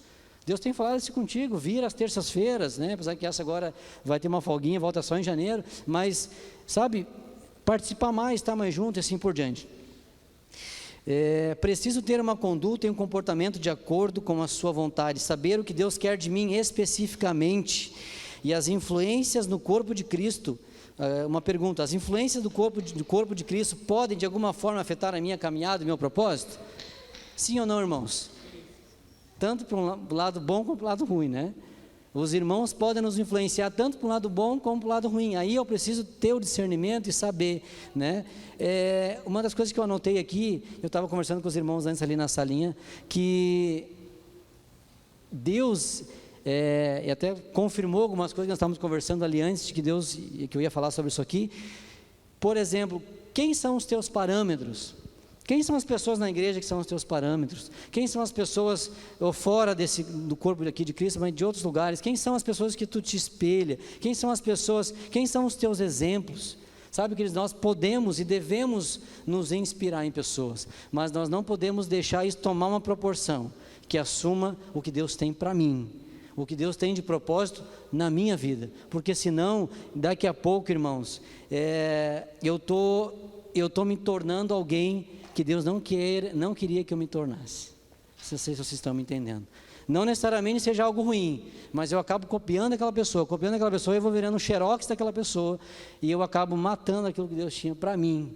Deus tem falado isso contigo, vir às terças-feiras, né? Apesar que essa agora vai ter uma folguinha, volta só em janeiro, mas, sabe, participar mais, estar mais junto e assim por diante. Preciso ter uma conduta e um comportamento de acordo com a sua vontade, saber o que Deus quer de mim especificamente, e as influências no corpo de Cristo. Uma pergunta: as influências do corpo de Cristo podem de alguma forma afetar a minha caminhada, o meu propósito? Sim ou não, irmãos? Tanto para um lado bom como para o lado ruim, né? Os irmãos podem nos influenciar tanto para o lado bom como para o lado ruim. Aí eu preciso ter o discernimento e saber, né? Uma das coisas que eu anotei aqui, eu estava conversando com os irmãos antes ali na salinha, que Deus, e até confirmou algumas coisas que nós estávamos conversando ali antes, de que eu ia falar sobre isso aqui. Por exemplo, quem são os teus parâmetros? Quem são as pessoas na igreja que são os teus parâmetros? Quem são as pessoas fora do corpo aqui de Cristo, mas de outros lugares? Quem são as pessoas que tu te espelha? Quem são os teus exemplos? Sabe, queridos, nós podemos e devemos nos inspirar em pessoas, mas nós não podemos deixar isso tomar uma proporção que assuma o que Deus tem para mim, o que Deus tem de propósito na minha vida, porque senão, daqui a pouco, irmãos, eu estou me tornando alguém que Deus não queria que eu me tornasse. Não sei se vocês estão me entendendo. Não necessariamente seja algo ruim, mas eu acabo copiando aquela pessoa, eu vou virando um xerox daquela pessoa, e eu acabo matando aquilo que Deus tinha para mim,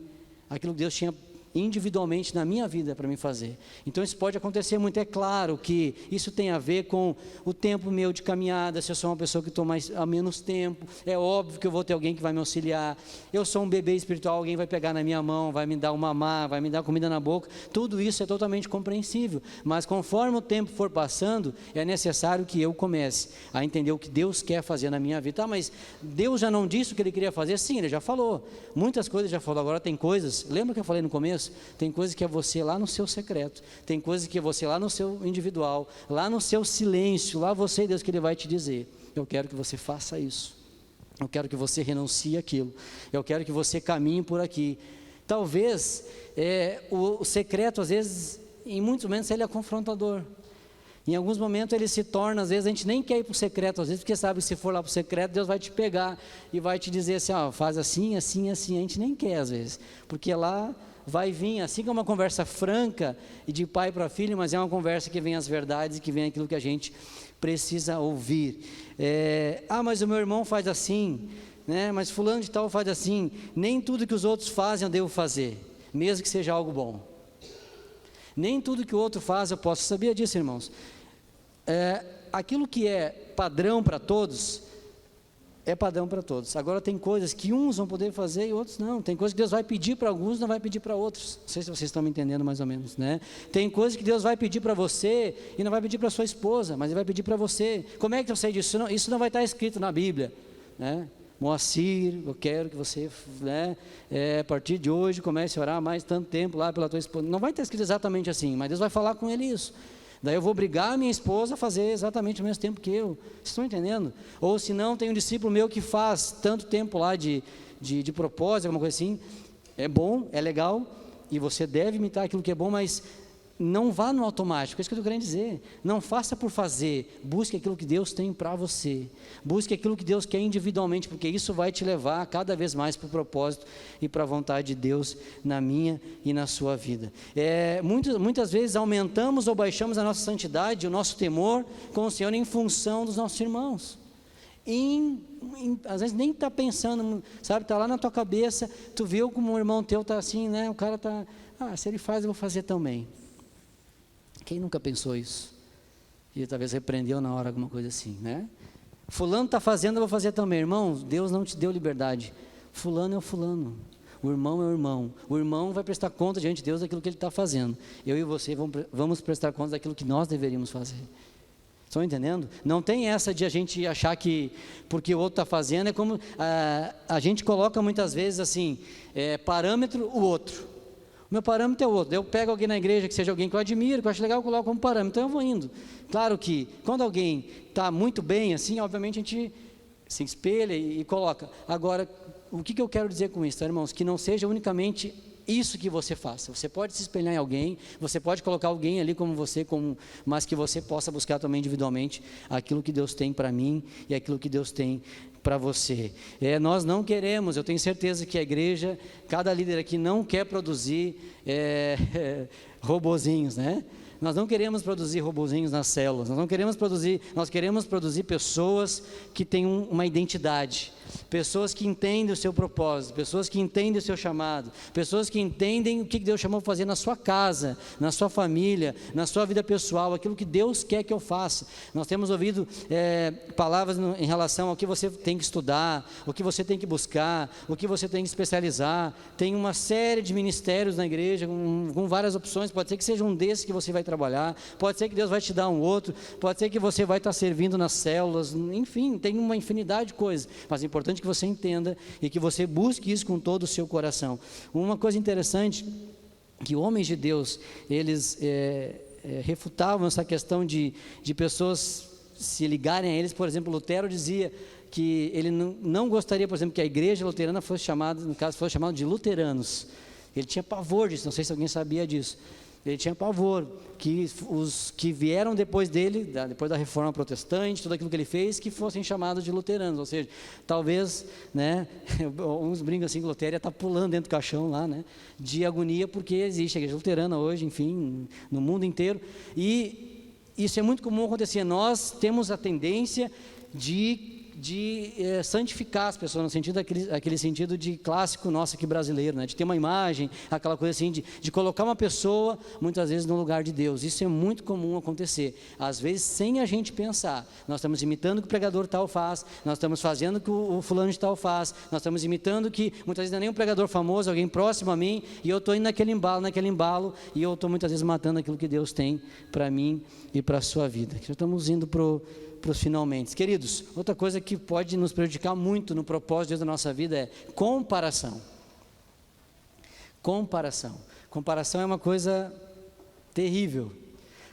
aquilo que Deus tinha individualmente na minha vida para mim fazer. Então isso pode acontecer muito. É claro que isso tem a ver com o tempo meu de caminhada. Se eu sou uma pessoa que estou há menos tempo, é óbvio que eu vou ter alguém que vai me auxiliar. Eu sou um bebê espiritual, alguém vai pegar na minha mão, vai me dar um mamar, vai me dar comida na boca. Tudo isso é totalmente compreensível, mas conforme o tempo for passando, é necessário que eu comece a entender o que Deus quer fazer na minha vida. Mas Deus já não disse o que Ele queria fazer? Sim, Ele já falou, muitas coisas já falou. Agora tem coisas, lembra que eu falei no começo? Tem coisas que é você lá no seu secreto, tem coisas que é você lá no seu individual, lá no seu silêncio, lá você e Deus, que Ele vai te dizer: eu quero que você faça isso, eu quero que você renuncie aquilo, eu quero que você caminhe por aqui. Talvez o secreto, às vezes, em muitos momentos ele é confrontador. Em alguns momentos ele se torna, às vezes a gente nem quer ir para o secreto, às vezes, porque sabe que se for lá para o secreto, Deus vai te pegar e vai te dizer assim: faz assim, assim, assim. A gente nem quer às vezes, porque lá vai vir, assim como uma conversa franca e de pai para filho, mas é uma conversa que vem as verdades, que vem aquilo que a gente precisa ouvir. Mas o meu irmão faz assim, né? Mas fulano de tal faz assim. Nem tudo que os outros fazem eu devo fazer, mesmo que seja algo bom. Nem tudo que o outro faz eu posso. Sabia disso, irmãos? Aquilo que é padrão para todos, é padrão para todos. Agora tem coisas que uns vão poder fazer e outros não. Tem coisas que Deus vai pedir para alguns e não vai pedir para outros. Não sei se vocês estão me entendendo mais ou menos, né? Tem coisas que Deus vai pedir para você e não vai pedir para sua esposa, mas Ele vai pedir para você. Como é que eu sei disso? Isso não vai estar escrito na Bíblia, né? Moacir, eu quero que você, né, a partir de hoje comece a orar mais tanto tempo lá pela tua esposa. Não vai estar escrito exatamente assim, mas Deus vai falar com ele isso. Daí eu vou obrigar a minha esposa a fazer exatamente o mesmo tempo que eu. Vocês estão entendendo? Ou se não, tem um discípulo meu que faz tanto tempo lá de propósito, alguma coisa assim. É bom, é legal, e você deve imitar aquilo que é bom, mas não vá no automático. É isso que eu estou querendo dizer. Não faça por fazer. Busque aquilo que Deus tem para você. Busque aquilo que Deus quer individualmente, porque isso vai te levar cada vez mais para o propósito e para a vontade de Deus na minha e na sua vida. Muitas vezes aumentamos ou baixamos a nossa santidade, o nosso temor com o Senhor em função dos nossos irmãos. Às vezes nem está pensando, sabe, está lá na tua cabeça, tu viu como um irmão teu está assim, né? O cara está, se ele faz eu vou fazer também. Quem nunca pensou isso? E talvez repreendeu na hora alguma coisa assim, né? Fulano está fazendo, eu vou fazer também. Irmão, Deus não te deu liberdade. Fulano é o fulano. O irmão é o irmão. O irmão vai prestar conta diante de Deus daquilo que ele está fazendo. Eu e você vamos prestar conta daquilo que nós deveríamos fazer. Estão entendendo? Não tem essa de a gente achar que porque o outro está fazendo, é como a gente coloca muitas vezes assim, parâmetro o outro. O meu parâmetro é outro. Eu pego alguém na igreja que seja alguém que eu admiro, que eu acho legal, eu coloco como parâmetro, então eu vou indo. Claro que quando alguém está muito bem assim, obviamente a gente se espelha e coloca. Agora, o que eu quero dizer com isso, tá, irmãos? Que não seja unicamente isso que você faça. Você pode se espelhar em alguém, você pode colocar alguém ali como você, mas que você possa buscar também individualmente aquilo que Deus tem para mim e aquilo que Deus tem para você. Nós não queremos, eu tenho certeza que a igreja, cada líder aqui não quer produzir robozinhos, né? Nós não queremos produzir robozinhos nas células, nós queremos produzir pessoas que têm uma identidade, pessoas que entendem o seu propósito, pessoas que entendem o seu chamado, pessoas que entendem o que Deus chamou para fazer na sua casa, na sua família, na sua vida pessoal, aquilo que Deus quer que eu faça. Nós temos ouvido palavras em relação ao que você tem que estudar, o que você tem que buscar, o que você tem que especializar. Tem uma série de ministérios na igreja com várias opções, pode ser que seja um desses que você vai trabalhar, pode ser que Deus vai te dar um outro, pode ser que você vai estar servindo nas células, enfim, tem uma infinidade de coisas, mas é importante que você entenda e que você busque isso com todo o seu coração. Uma coisa interessante, que homens de Deus, eles refutavam essa questão de pessoas se ligarem a eles. Por exemplo, Lutero dizia que ele não gostaria, por exemplo, que a igreja luterana fosse chamada, no caso, fosse chamada de luteranos. Ele tinha pavor disso, não sei se alguém sabia disso. Ele tinha pavor que os que vieram depois dele, depois da reforma protestante, tudo aquilo que ele fez, que fossem chamados de luteranos. Ou seja, talvez, né, uns brincam assim que Lutero está pulando dentro do caixão lá, né, de agonia, porque existe a igreja luterana hoje, enfim, no mundo inteiro. E isso é muito comum acontecer. Nós temos a tendência de santificar as pessoas, no sentido aquele sentido de clássico nosso aqui brasileiro, né? De ter uma imagem, aquela coisa assim, de colocar uma pessoa, muitas vezes, no lugar de Deus. Isso é muito comum acontecer, às vezes sem a gente pensar. Nós estamos imitando o que o pregador tal faz, nós estamos fazendo o que o fulano de tal faz, nós estamos imitando que, muitas vezes, não é nem um pregador famoso, alguém próximo a mim, e eu estou indo naquele embalo, e eu estou muitas vezes matando aquilo que Deus tem para mim e para a sua vida. Já estamos indo para os finalmente. Queridos, outra coisa que pode nos prejudicar muito no propósito de Deus da nossa vida é comparação. Comparação é uma coisa terrível.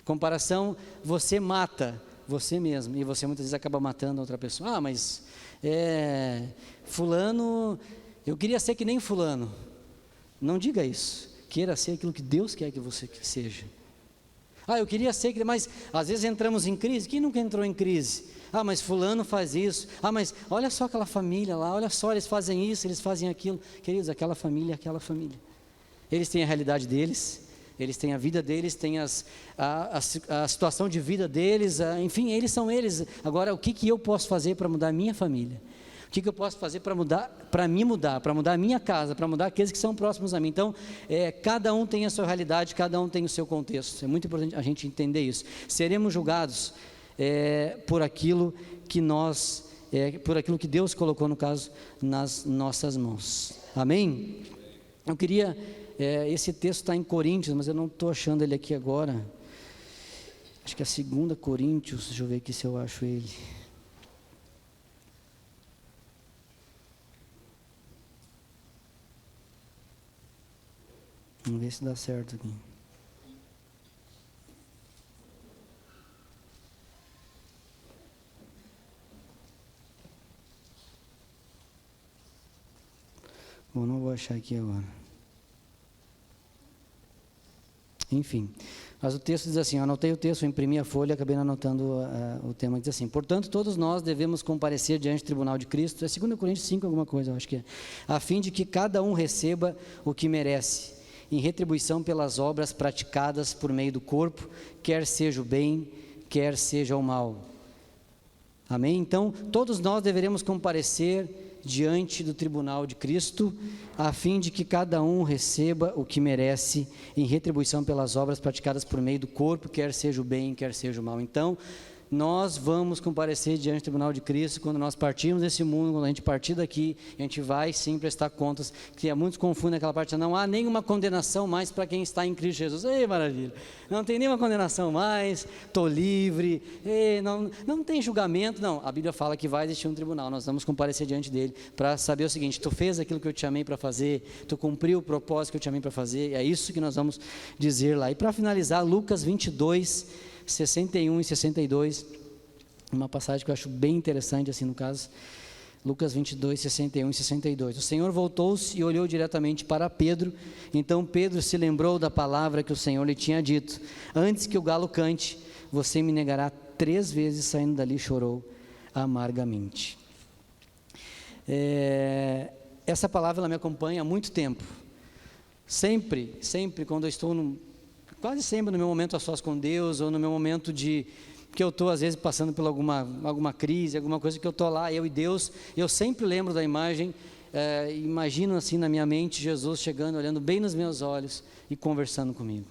Comparação, você mata você mesmo, e você muitas vezes acaba matando a outra pessoa. Mas fulano, eu queria ser que nem fulano. Não diga isso. Queira ser aquilo que Deus quer que você seja. Eu queria ser, mas às vezes entramos em crise. Quem nunca entrou em crise? Mas fulano faz isso. Mas olha só aquela família lá, olha só, eles fazem isso, eles fazem aquilo. Queridos, aquela família. Eles têm a realidade deles, eles têm a vida deles, têm a situação de vida deles, enfim, eles são eles. Agora, o que eu posso fazer para mudar a minha família? O que eu posso fazer para me mudar, para mudar a minha casa, para mudar aqueles que são próximos a mim? Então, cada um tem a sua realidade, cada um tem o seu contexto. É muito importante a gente entender isso. Seremos julgados por aquilo que nós por aquilo que Deus colocou, no caso, nas nossas mãos. Amém? Eu queria, esse texto está em Coríntios, mas eu não estou achando ele aqui agora. Acho que é 2 Coríntios, deixa eu ver aqui se eu acho ele. Vamos ver se dá certo aqui. Bom, não vou achar aqui agora. Enfim, mas o texto diz assim, eu anotei o texto, eu imprimi a folha, acabei anotando o tema, diz assim: portanto, todos nós devemos comparecer diante do tribunal de Cristo, é 2 Coríntios 5, alguma coisa, eu acho que é, a fim de que cada um receba o que merece, em retribuição pelas obras praticadas por meio do corpo, quer seja o bem, quer seja o mal. Amém? Então, todos nós deveremos comparecer diante do tribunal de Cristo, a fim de que cada um receba o que merece em retribuição pelas obras praticadas por meio do corpo, quer seja o bem, quer seja o mal. Então, nós vamos comparecer diante do tribunal de Cristo quando nós partirmos desse mundo, quando a gente partir daqui, a gente vai sim prestar contas, que muitos confundem aquela parte, não há nenhuma condenação mais para quem está em Cristo Jesus. Ei, maravilha, não tem nenhuma condenação mais, estou livre, não tem julgamento, não, a Bíblia fala que vai existir um tribunal, nós vamos comparecer diante dele, para saber o seguinte: tu fez aquilo que eu te chamei para fazer, tu cumpriu o propósito que eu te chamei para fazer, é isso que nós vamos dizer lá. E para finalizar, Lucas 22, 61 e 62, uma passagem que eu acho bem interessante, assim, no caso, Lucas 22, 61 e 62. O Senhor voltou-se e olhou diretamente para Pedro, então Pedro se lembrou da palavra que o Senhor lhe tinha dito: antes que o galo cante, você me negará 3 vezes. Saindo dali, chorou amargamente. Essa palavra, ela me acompanha há muito tempo, sempre quando eu estou quase sempre no meu momento a sós com Deus, ou no meu momento que eu estou às vezes passando por alguma crise, alguma coisa que eu estou lá, eu e Deus, eu sempre lembro da imagem, imagino assim na minha mente, Jesus chegando, olhando bem nos meus olhos e conversando comigo.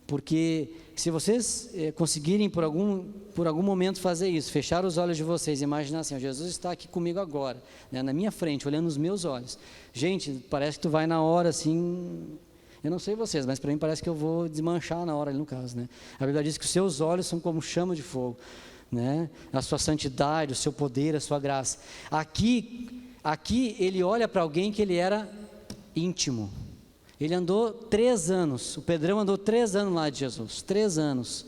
Porque se vocês conseguirem por algum momento fazer isso, fechar os olhos de vocês, imaginar assim: Jesus está aqui comigo agora, né, na minha frente, olhando nos meus olhos. Gente, parece que tu vai na hora assim... Eu não sei vocês, mas para mim parece que eu vou desmanchar na hora ali, no caso, né? A Bíblia diz que os seus olhos são como chama de fogo, né? A sua santidade, o seu poder, a sua graça. Aqui ele olha para alguém que ele era íntimo. Ele andou 3 anos, o Pedrão andou 3 anos lá de Jesus, 3 anos,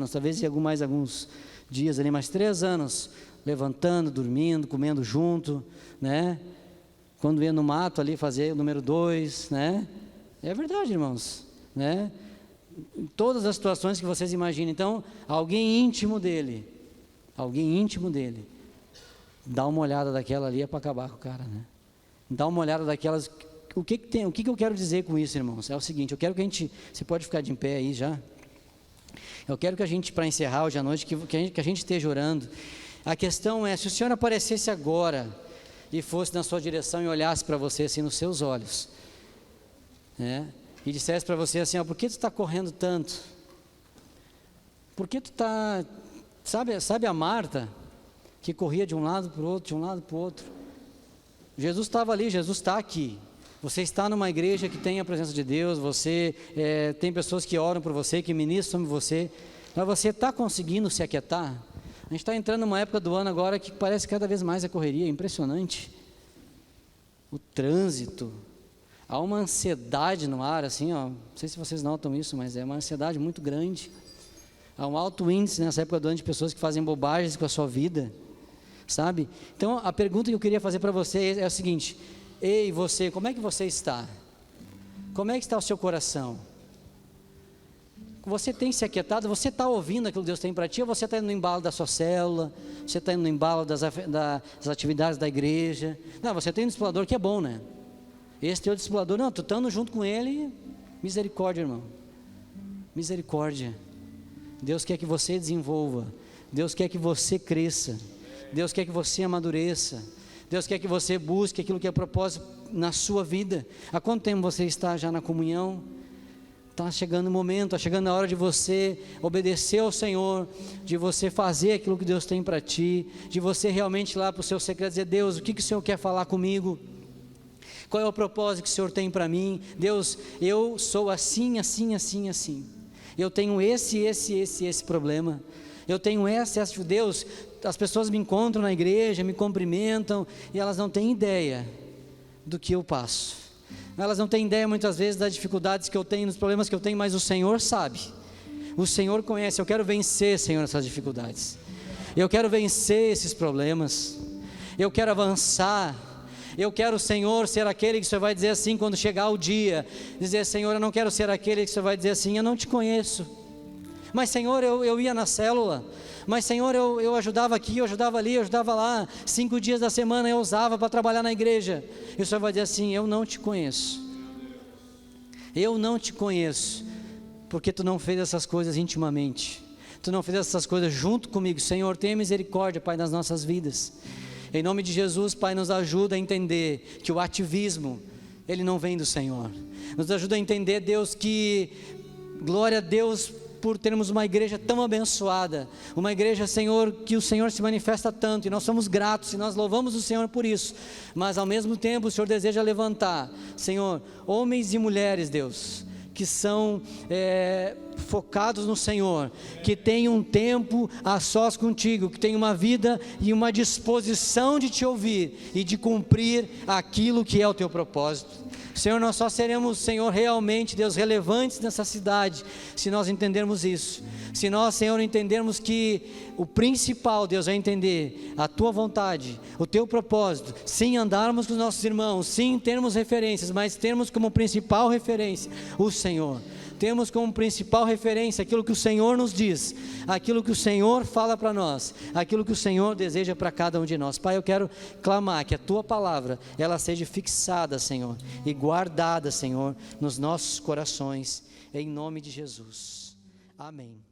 talvez mais alguns dias ali, mas 3 anos, levantando, dormindo, comendo junto, né? Quando ia no mato ali fazer o número 2, né? É verdade, irmãos, né? Em todas as situações que vocês imaginam. Então, alguém íntimo dele, dá uma olhada daquela ali, é para acabar com o cara, né? Dá uma olhada daquelas. O que eu quero dizer com isso, irmãos? É o seguinte: eu quero que você pode ficar de pé aí já. Eu quero que a gente, para encerrar hoje à noite, que a gente esteja orando. A questão é: se o Senhor aparecesse agora e fosse na sua direção e olhasse para você assim nos seus olhos, né? E dissesse para você assim: por que tu está correndo tanto? Por que tu está... Sabe a Marta, que corria de um lado para o outro, Jesus estava ali, Jesus está aqui. Você está numa igreja que tem a presença de Deus, você tem pessoas que oram por você, que ministram sobre você, mas você está conseguindo se aquietar? A gente está entrando numa época do ano agora que parece cada vez mais a correria, é impressionante. O trânsito, há uma ansiedade no ar, assim, ó, não sei se vocês notam isso, mas é uma ansiedade muito grande. Há um alto índice nessa época do ano de pessoas que fazem bobagens com a sua vida, sabe? Então, a pergunta que eu queria fazer para você é o seguinte: ei, você, como é que você está? Como é que está o seu coração? Você tem se aquietado? Você está ouvindo aquilo que Deus tem para ti? Ou você está indo no embalo da sua célula? Você está indo no embalo das atividades da igreja? Não, você tem um discipulador que é bom, né? Esse teu discipulador, não, tu estando junto com ele, misericórdia, irmão. Misericórdia. Deus quer que você desenvolva. Deus quer que você cresça. Deus quer que você amadureça. Deus quer que você busque aquilo que é propósito na sua vida. Há quanto tempo você está já na comunhão? Está chegando o momento, está chegando a hora de você obedecer ao Senhor, de você fazer aquilo que Deus tem para ti, de você realmente ir lá para o seu secreto dizer: Deus, o que o Senhor quer falar comigo? Qual é o propósito que o Senhor tem para mim? Deus, eu sou assim, assim, assim, assim. Eu tenho esse problema. Eu tenho essa. Deus, as pessoas me encontram na igreja, me cumprimentam, e elas não têm ideia do que eu passo. Elas não têm ideia muitas vezes das dificuldades que eu tenho, dos problemas que eu tenho, mas o Senhor sabe. O Senhor conhece. Eu quero vencer, Senhor, essas dificuldades. Eu quero vencer esses problemas. Eu quero avançar. Eu quero, Senhor, ser aquele que o Senhor vai dizer assim quando chegar o dia. Dizer: Senhor, eu não quero ser aquele que o Senhor vai dizer assim: eu não te conheço. Mas, Senhor, eu ia na célula. Mas, Senhor, eu ajudava aqui, eu ajudava ali, eu ajudava lá. 5 dias da semana eu usava para trabalhar na igreja. E o Senhor vai dizer assim: eu não te conheço. Eu não te conheço. Porque tu não fez essas coisas intimamente. Tu não fez essas coisas junto comigo. Senhor, tenha misericórdia, Pai, nas nossas vidas. Em nome de Jesus, Pai, nos ajuda a entender que o ativismo, ele não vem do Senhor. Nos ajuda a entender, Deus, que glória a Deus por termos uma igreja tão abençoada, uma igreja, Senhor, que o Senhor se manifesta tanto, e nós somos gratos, e nós louvamos o Senhor por isso, mas ao mesmo tempo o Senhor deseja levantar, Senhor, homens e mulheres, Deus, que são focados no Senhor, que tem um tempo a sós contigo, que tem uma vida e uma disposição de te ouvir e de cumprir aquilo que é o teu propósito. Senhor, nós só seremos, Senhor, realmente, Deus, relevantes nessa cidade, se nós entendermos isso. Se nós, Senhor, entendermos que o principal, Deus, é entender a Tua vontade, o Teu propósito, sim, andarmos com os nossos irmãos, sim, termos referências, mas termos como principal referência o Senhor. Temos como principal referência aquilo que o Senhor nos diz, aquilo que o Senhor fala para nós, aquilo que o Senhor deseja para cada um de nós. Pai, eu quero clamar que a Tua palavra, ela seja fixada, Senhor, e guardada, Senhor, nos nossos corações, em nome de Jesus. Amém.